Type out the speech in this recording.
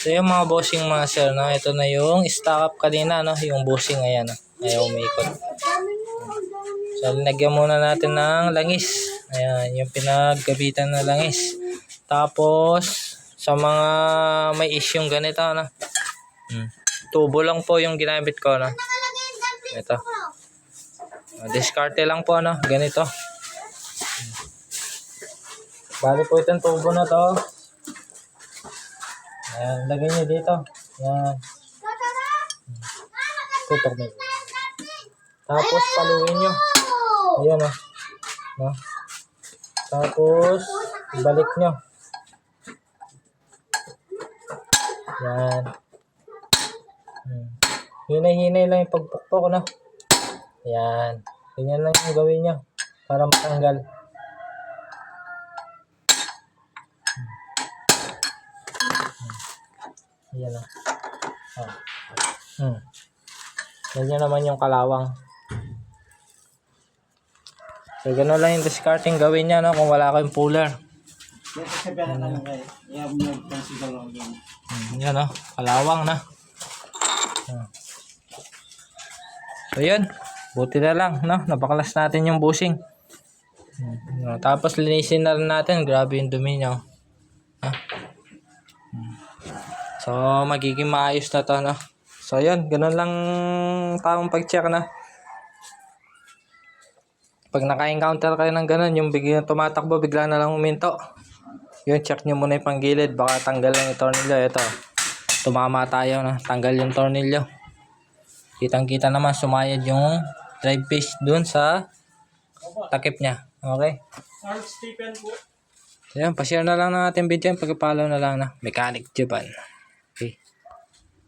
So yung mga bossing mga sir, no? Ito na yung stock up kanina, no? Yung bossing, ayan, no? Ayaw umikot. So linagyan muna natin ng langis. Ayan, yung pinaggabitan na langis. Tapos sa mga may isyung ganito, no? Tubo lang po yung ginamit ko, no? Ito. Diskarte lang po, no? Ganito. Bali po itong tubo na to. Ayan, lagay nyo dito. Ayan. Tutok na. Tapos paluin nyo. Ayan, oh. No? Tapos balik nyo. Ayan. Hinay-hinay lang yung pagpukpok, no? Ayan. Ganyan lang yung gawin nyo para matanggal. Ayan, oh. Ganyan naman yung kalawang. So, gano'n lang yung discarding gawin niya, no? Kung wala kayong puller. Yan, no? Kalawang na. So, yun. Buti na lang, no? Napaklas natin yung bushing. Tapos, linisin na rin natin. Grabe yung dumi niya, oh. So, magiging maayos na to, no? So, yun. Ganun lang tamang pag-check, na. Pag naka-encounter kayo ng ganun, yung biglang tumatakbo, bigla na lang uminto. Yun, check nyo muna yung panggilid. Baka tanggal lang yung tornilyo. Ito. Tumama tayo, no? Tanggal yung tornilyo. Kitang-kita naman, sumayad yung drive piece dun sa takip niya. Okay? So, yun. Pa-share na lang ng ating video. Pag-follow na lang na Mechanic Japan.